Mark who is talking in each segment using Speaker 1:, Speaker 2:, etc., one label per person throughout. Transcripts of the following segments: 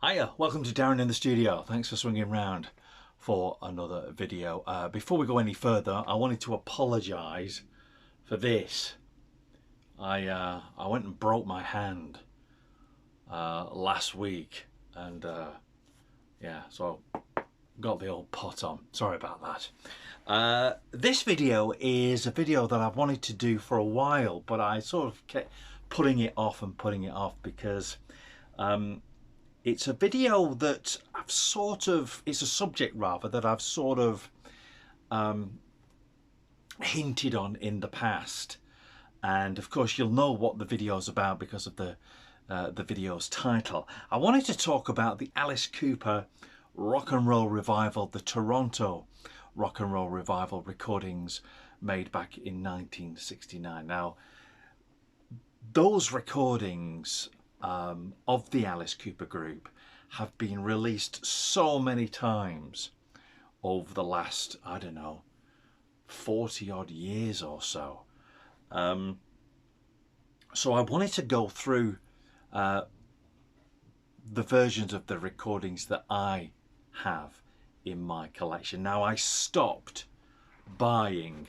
Speaker 1: Hiya, welcome to Darren in the Studio. Thanks for swinging round for another video. Before we go any further, I wanted to apologise for this. I went and broke my hand last week, and yeah, so got the old pot on. Sorry about that. This video is a video that I've wanted to do for a while, but I sort of kept putting it off because it's a video that it's a subject rather that I've sort of hinted on in the past, and of course you'll know what the video's about because of the video's title. I wanted to talk about the Alice Cooper rock and roll revival, the Toronto rock and roll revival recordings made back in 1969. Now, those recordings of the Alice Cooper group have been released so many times over the last, I don't know, 40 odd years or so. So I wanted to go through the versions of the recordings that I have in my collection. Now, I stopped buying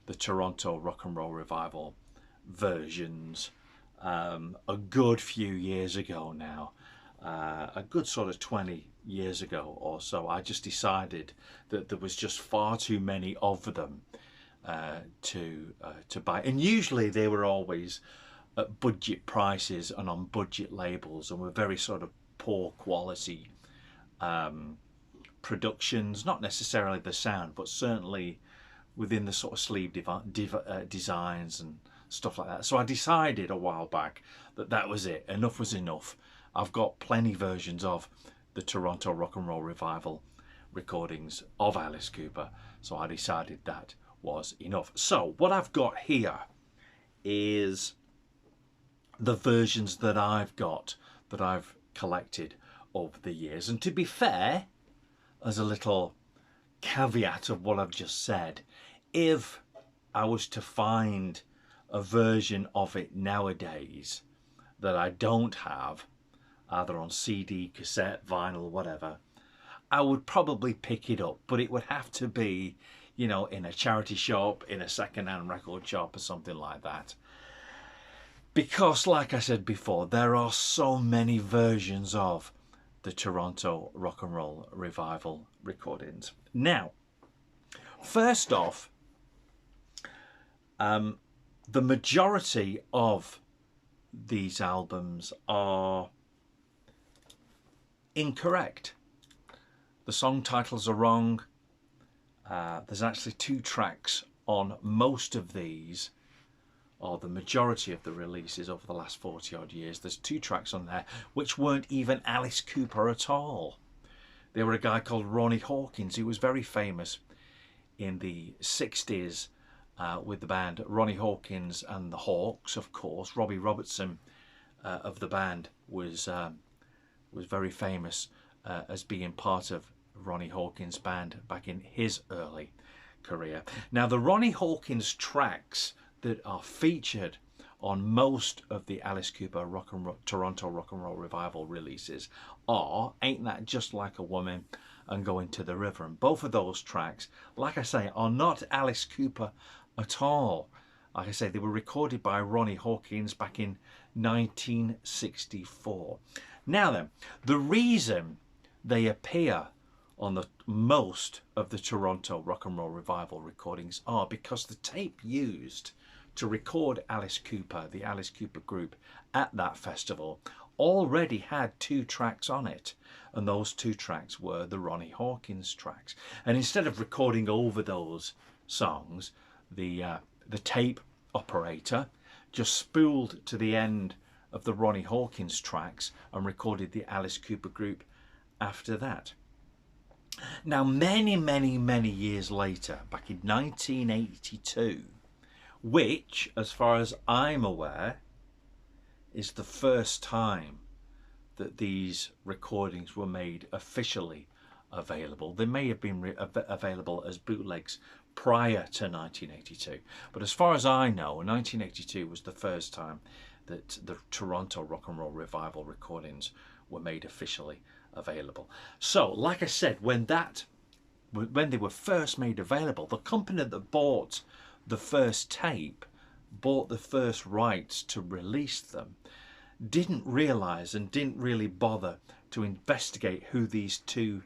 Speaker 1: the Toronto rock and roll revival versions a good few years ago now, a good sort of 20 years ago or so. I just decided that there was just far too many of them to buy, and usually they were always at budget prices and on budget labels, and were very sort of poor quality productions, not necessarily the sound, but certainly within the sort of sleeve designs and stuff like that. So I decided a while back that that was it. Enough was enough. I've got plenty versions of the Toronto rock and roll revival recordings of Alice Cooper, so I decided that was enough. So what I've got here is the versions that I've got, that I've collected over the years. And to be fair, as a little caveat of what I've just said, if I was to find a version of it nowadays that I don't have, either on CD, cassette, vinyl, whatever, I would probably pick it up, but it would have to be, you know, in a charity shop, in a second-hand record shop or something like that. Because, like I said before, there are so many versions of the Toronto rock and roll revival recordings. Now, first off, the majority of these albums are incorrect. The song titles are wrong. There's actually 2 tracks on most of these, or the majority of the releases over the last 40 odd years. There's 2 tracks on there which weren't even Alice Cooper at all. They were a guy called Ronnie Hawkins, who was very famous in the 60s with the band Ronnie Hawkins and the Hawks, of course. Robbie Robertson of the band was very famous as being part of Ronnie Hawkins' band back in his early career. Now, the Ronnie Hawkins tracks that are featured on most of the Alice Cooper Toronto rock and roll revival releases are Ain't That Just Like a Woman and Going to the River. And both of those tracks, like I say, are not Alice Cooper at all. Like I say, they were recorded by Ronnie Hawkins back in 1964. Now then, the reason they appear on the most of the Toronto rock and roll revival recordings are because the tape used to record Alice Cooper, the Alice Cooper group, at that festival already had 2 tracks on it, and those 2 tracks were the Ronnie Hawkins tracks. And instead of recording over those songs, the tape operator just spooled to the end of the Ronnie Hawkins tracks and recorded the Alice Cooper group after that. Now, many years later, back in 1982, which, as far as I'm aware, is the first time that these recordings were made officially available. They may have been available as bootlegs prior to 1982, but as far as I know, 1982 was the first time that the Toronto Rock and Roll Revival recordings were made officially available. So, like I said, when they were first made available, the company that bought the first tape, bought the first rights to release them, didn't realise and didn't really bother to investigate who these two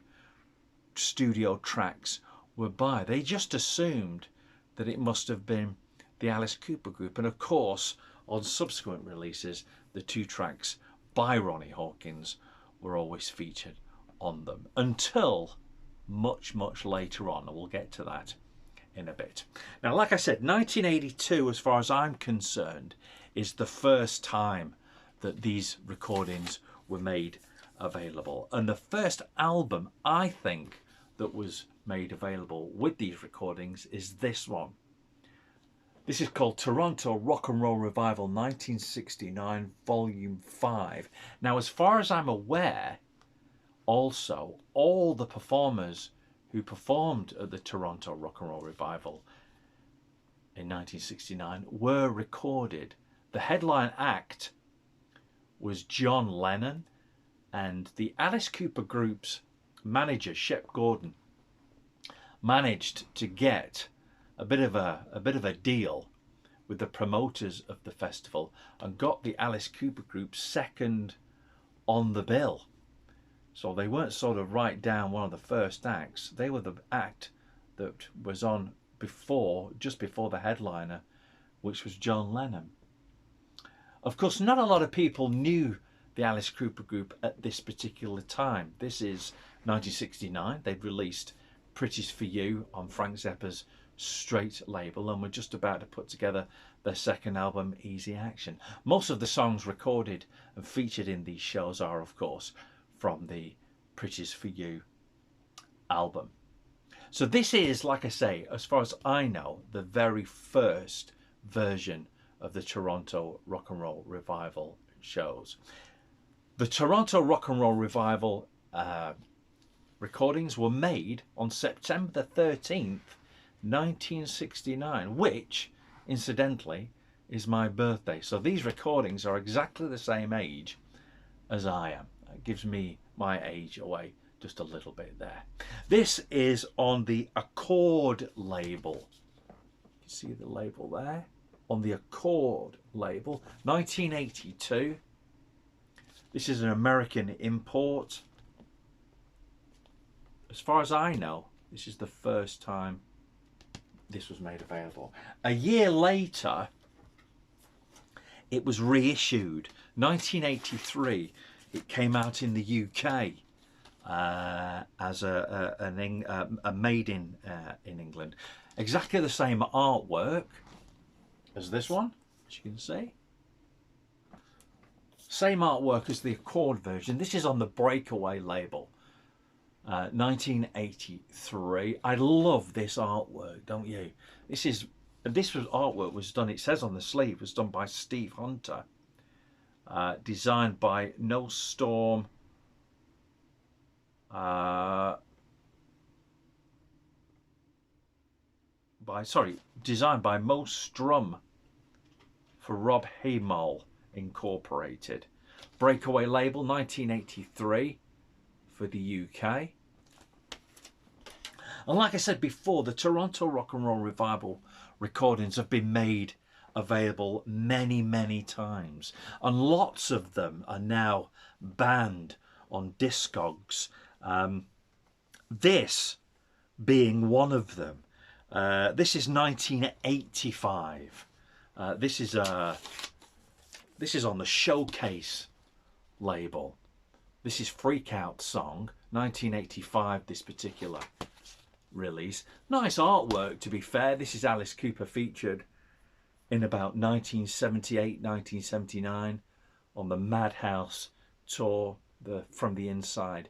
Speaker 1: studio tracks were by. They just assumed that it must have been the Alice Cooper Group, and of course on subsequent releases the two tracks by Ronnie Hawkins were always featured on them, until much later on, and we'll get to that in a bit. Now, like I said, 1982, as far as I'm concerned, is the first time that these recordings were made available, and the first album I think that was made available with these recordings is this one. This is called Toronto Rock and Roll Revival 1969 Volume 5. Now, as far as I'm aware, also all the performers who performed at the Toronto Rock and Roll Revival in 1969 were recorded. The headline act was John Lennon, and the Alice Cooper Group's manager, Shep Gordon, managed to get a bit of a deal with the promoters of the festival and got the Alice Cooper Group second on the bill. So they weren't sort of right down one of the first acts. They were the act that was on just before the headliner, which was John Lennon. Of course, not a lot of people knew the Alice Cooper Group at this particular time. This is 1969. They'd released Pretty's For You on Frank Zappa's Straight label, and were just about to put together their second album, Easy Action. Most of the songs recorded and featured in these shows are, of course, from the Pretty's For You album. So this is, like I say, as far as I know, the very first version of the Toronto Rock and Roll Revival shows. The Toronto Rock and Roll Revival recordings were made on September the 13th, 1969, which, incidentally, is my birthday. So these recordings are exactly the same age as I am. It gives me my age away just a little bit there. This is on the Accord label. You see the label there? On the Accord label, 1982. This is an American import. As far as I know, this is the first time this was made available. A year later, it was reissued. 1983, it came out in the UK as a made in England. Exactly the same artwork as this one, as you can see. Same artwork as the Accord version. This is on the Breakaway label. 1983. I love this artwork, don't you? This artwork was done, it says on the sleeve, was done by Steve Hunter, designed by No Storm, designed by Mo Strum for Rob Hamel Incorporated. Breakaway label, 1983. For the UK. And like I said before, the Toronto Rock and Roll Revival recordings have been made available many times, and lots of them are now banned on Discogs. This being one of them. This is 1985. This is on the Showcase label. This is Freak Out Song, 1985, this particular release. Nice artwork, to be fair. This is Alice Cooper featured in about 1978, 1979 on the Madhouse tour, the From the Inside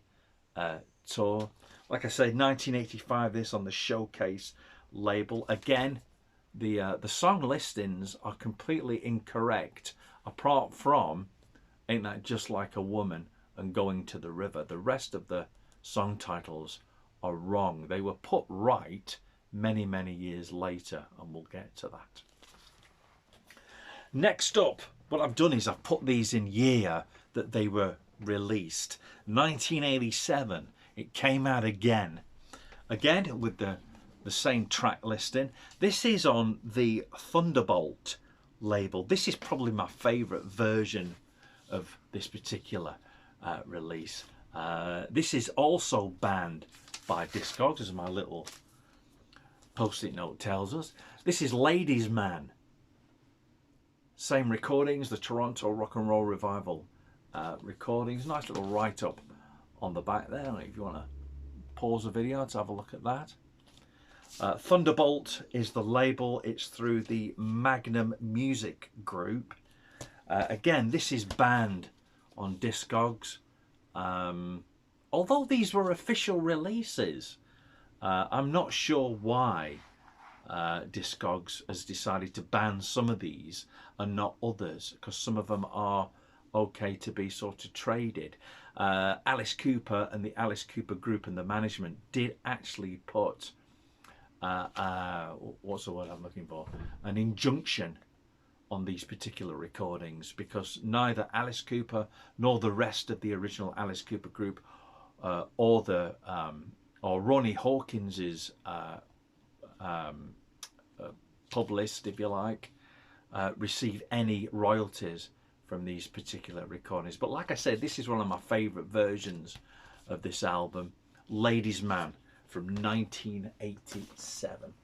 Speaker 1: tour. Like I said, 1985, this on the Showcase label. Again, the song listings are completely incorrect, apart from Ain't That Just Like a Woman and Going to the River. The rest of the song titles are wrong. They were put right many years later, and we'll get to that. Next up, what I've done is I've put these in year that they were released. 1987, it came out again with the same track listing. This is on the Thunderbolt label. This is probably my favourite version of this particular release. This is also banned by Discogs, as my little post-it note tells us. This is Ladies Man. Same recordings, the Toronto Rock and Roll Revival recordings. Nice little write-up on the back there, if you want to pause the video to have a look at that. Thunderbolt is the label. It's through the Magnum Music Group. Again, this is banned on Discogs. Although these were official releases, I'm not sure why Discogs has decided to ban some of these and not others, because some of them are okay to be sort of traded. Alice Cooper and the Alice Cooper Group and the management did actually put what's the word I'm looking for? An injunction on these particular recordings, because neither Alice Cooper nor the rest of the original Alice Cooper Group or Ronnie Hawkins's publicist, if you like, received any royalties from these particular recordings. But like I said, this is one of my favourite versions of this album, Ladies Man from 1987.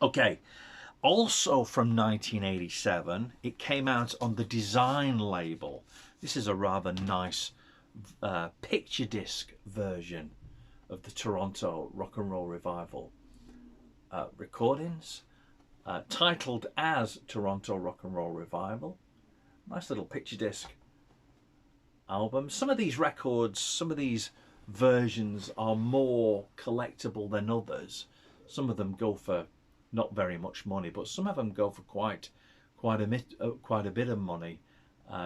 Speaker 1: Okay, also from 1987, it came out on the Design label. This is a rather nice picture disc version of the Toronto Rock and Roll Revival recordings, titled as Toronto Rock and Roll Revival. Nice little picture disc album. Some of these records, some of these versions are more collectible than others. Some of them go for not very much money, but some of them go for quite a bit of money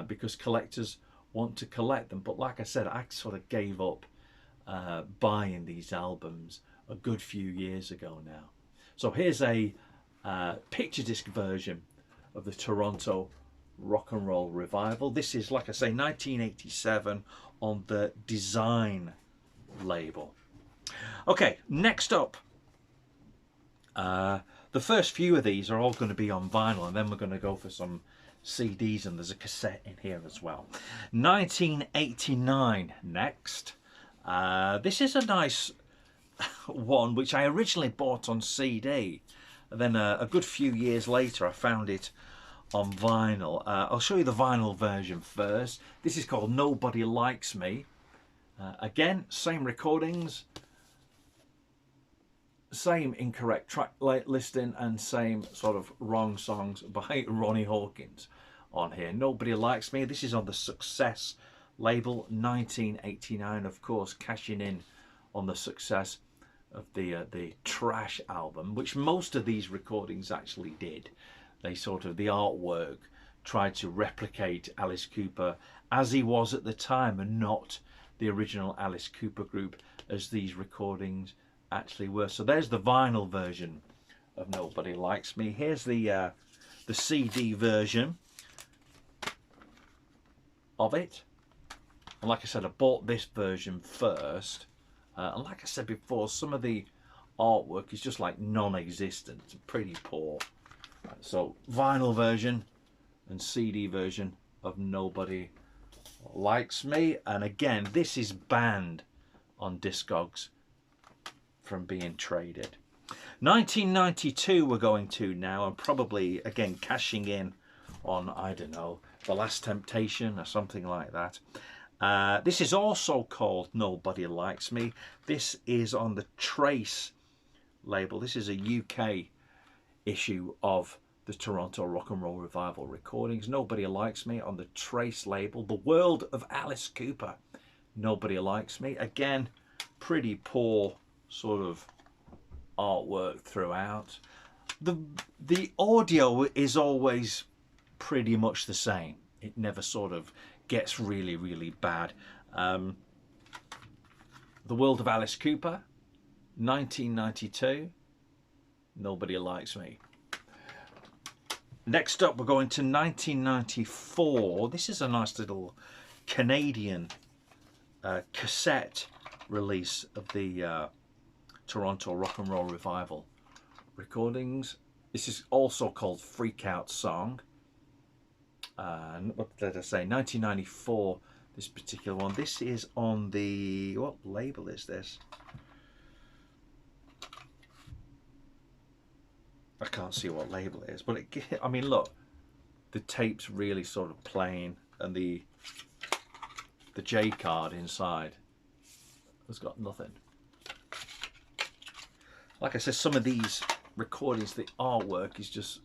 Speaker 1: because collectors want to collect them. But like I said, I sort of gave up buying these albums a good few years ago now. So here's a picture disc version of the Toronto Rock and Roll Revival. This is, like I say, 1987 on the Design label. Okay, next up, the first few of these are all going to be on vinyl, and then we're going to go for some CDs, and there's a cassette in here as well. 1989 next. This is a nice one which I originally bought on CD, and then a good few years later I found it on vinyl. I'll show you the vinyl version first. This is called Nobody Likes Me. Again, same recordings, same incorrect track listing, and same sort of wrong songs by Ronnie Hawkins on here. Nobody Likes Me. This is on the Success label, 1989, of course, cashing in on the success of the Trash album, which most of these recordings actually did. They sort of, the artwork tried to replicate Alice Cooper as he was at the time, and not the original Alice Cooper Group as these recordings actually were. So there's the vinyl version of Nobody Likes Me. Here's the CD version of it. And like I said, I bought this version first. And like I said before, some of the artwork is just like non-existent. It's pretty poor. So vinyl version and CD version of Nobody Likes Me. And again, this is banned on Discogs from being traded. 1992 we're going to now, and probably again cashing in on, I don't know, The Last Temptation or something like that. This is also called Nobody Likes Me. This is on the Trace label. This is a UK issue of the Toronto Rock and Roll Revival recordings. Nobody Likes Me on the Trace label. The World of Alice Cooper, Nobody Likes Me. Again, pretty poor sort of artwork throughout. The audio is always pretty much the same. It never sort of gets really, really bad. The World of Alice Cooper, 1992, Nobody Likes Me. Next up, we're going to 1994. This is a nice little Canadian cassette release of the Toronto Rock and Roll Revival recordings. This is also called Freak Out Song. What did I say? 1994, this particular one. This is on the... what label is this? I can't see what label it is, but I mean, look, the tape's really sort of plain, and the J card inside has got nothing. Like I said, some of these recordings, the artwork is just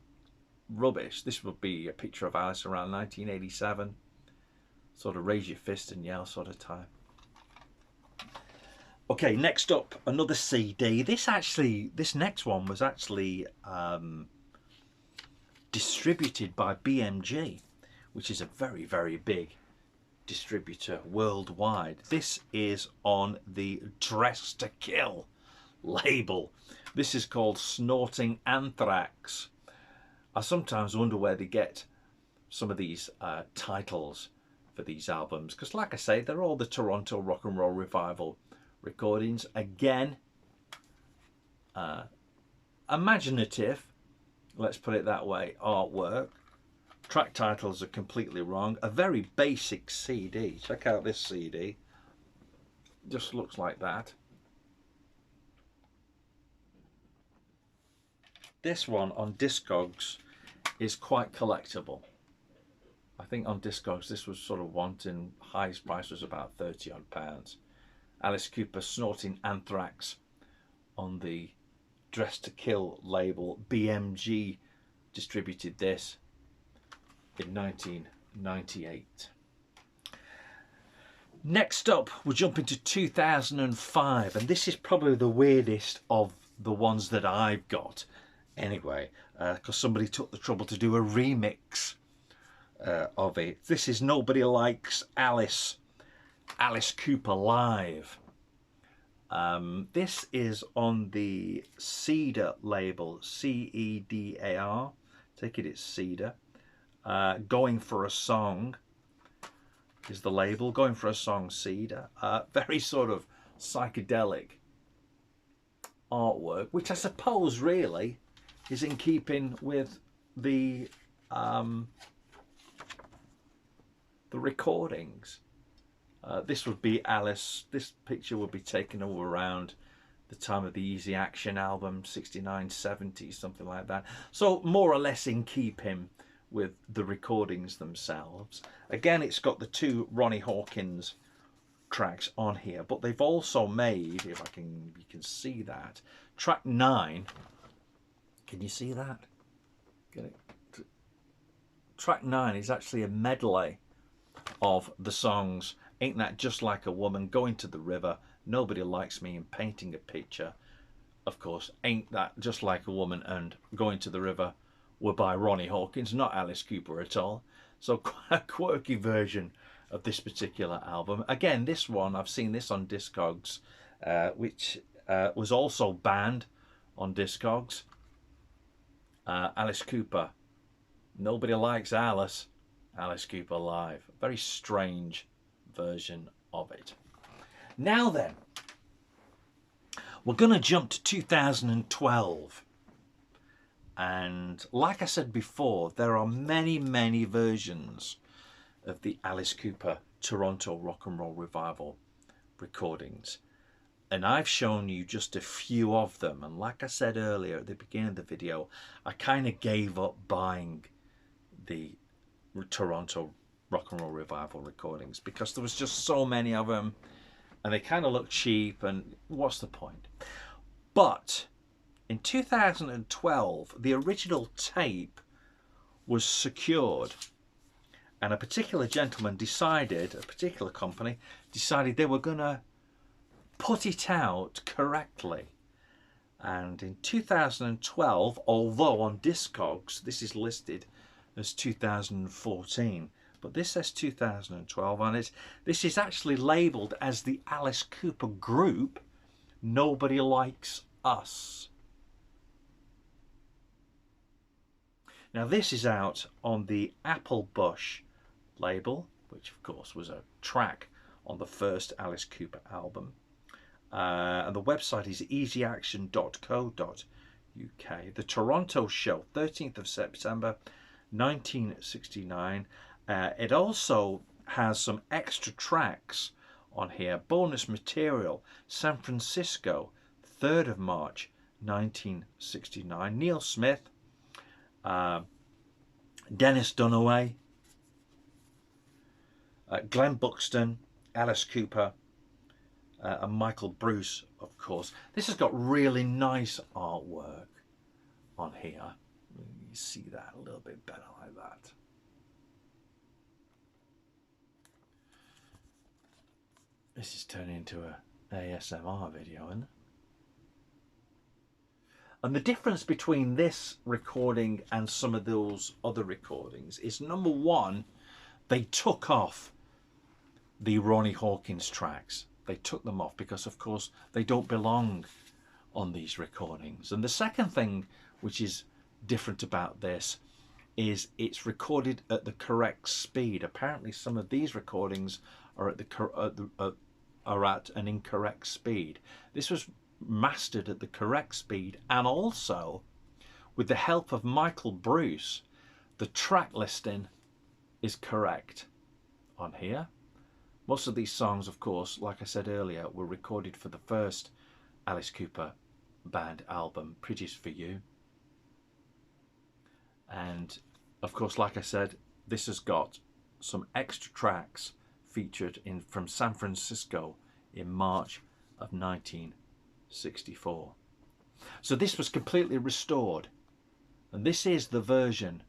Speaker 1: rubbish. This would be a picture of Alice around 1987, sort of raise your fist and yell sort of time. Okay, next up, another CD. This next one was actually distributed by BMG, which is a very, very big distributor worldwide. This is on the Dressed to Kill label. This is called Snorting Anthrax. I sometimes wonder where they get some of these titles for these albums, because like I say, they're all the Toronto Rock and Roll Revival recordings. Again, imaginative, let's put it that way, artwork. Track titles are completely wrong. A very basic CD. Check out this CD. Just looks like that. This one on Discogs is quite collectible. I think on Discogs this was sort of wanting, highest price was about 30 odd pounds. Alice Cooper Snorting Anthrax on the Dressed to Kill label. BMG distributed this in 1998. Next up, we'll jump into 2005, and this is probably the weirdest of the ones that I've got anyway, because somebody took the trouble to do a remix of it. This is Nobody Likes Alice, Alice Cooper Live. This is on the Cedar label, C-E-D-A-R, take it, it's Cedar. Going for a Song is the label, Going for a Song, Cedar. Very sort of psychedelic artwork, which I suppose really is in keeping with the recordings. This would be Alice. This picture would be taken all around the time of the Easy Action album, 69, 70, something like that. So more or less in keeping with the recordings themselves. Again, it's got the two Ronnie Hawkins tracks on here, but they've also made, if you can see that, track 9. Can you see that? Get it? Track 9 is actually a medley of the songs Ain't That Just Like a Woman, Going to the River, Nobody Likes Me, and Painting a Picture. Of course, Ain't That Just Like a Woman and Going to the River were by Ronnie Hawkins, not Alice Cooper at all. So quite a quirky version of this particular album. Again, this one, I've seen this on Discogs, which was also banned on Discogs. Alice Cooper, Nobody Likes Alice, Alice Cooper Live. A very strange version of it. Now then, we're going to jump to 2012. And like I said before, there are many, many versions of the Alice Cooper Toronto Rock and Roll Revival recordings. And I've shown you just a few of them. And like I said earlier at the beginning of the video, I kind of gave up buying the Toronto Rock and Roll Revival recordings because there was just so many of them and they kind of look cheap, and what's the point? But in 2012, the original tape was secured, and a particular gentleman decided, a particular company decided they were going to put it out correctly. And in 2012, although on Discogs this is listed as 2014, but this says 2012 on it. This is actually labelled as the Alice Cooper Group, Nobody Likes Us. Now this is out on the Applebush label, which of course was a track on the first Alice Cooper album. And the website is easyaction.co.uk. The Toronto show, 13th of September 1969. It also has some extra tracks on here. Bonus material, San Francisco, 3rd of March 1969. Neil Smith, Dennis Dunaway, Glenn Buxton, Alice Cooper, and Michael Bruce, of course. This has got really nice artwork on here. You see that a little bit better like that. This is turning into a ASMR video, isn't it? And the difference between this recording and some of those other recordings is, number one, they took off the Ronnie Hawkins tracks. They took them off because, of course, they don't belong on these recordings. And the second thing which is different about this is it's recorded at the correct speed. Apparently some of these recordings are at an incorrect speed. This was mastered at the correct speed, and also with the help of Michael Bruce, the track listing is correct on here. Most of these songs, of course, like I said earlier, were recorded for the first Alice Cooper Band album, Pretty's for You. And of course, like I said, this has got some extra tracks featured in from San Francisco in March of 1964. So this was completely restored, and this is the version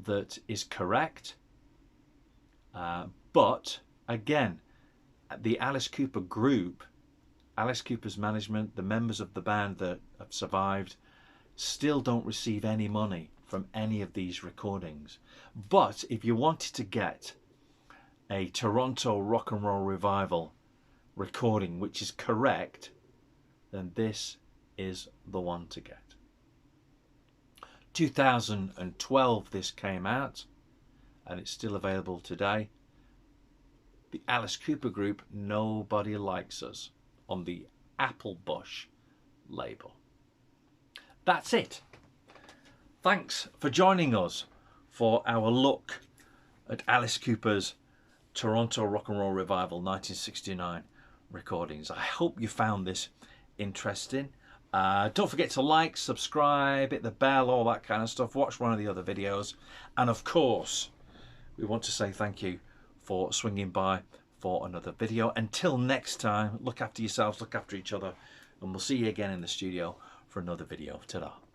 Speaker 1: that is correct, but again, the Alice Cooper group, Alice Cooper's management, the members of the band that have survived, still don't receive any money from any of these recordings. But if you wanted to get a Toronto Rock and Roll Revival recording which is correct, then this is the one to get. 2012 this came out, and it's still available today. The Alice Cooper group, Nobody Likes Us, on the Applebush label. That's it. Thanks for joining us for our look at Alice Cooper's Toronto Rock and Roll Revival 1969 recordings. I hope you found this interesting. Don't forget to like, subscribe, hit the bell, all that kind of stuff. Watch one of the other videos. And of course, we want to say thank you for swinging by for another video. Until next time, look after yourselves, look after each other, and we'll see you again in the studio for another video. Ta-da.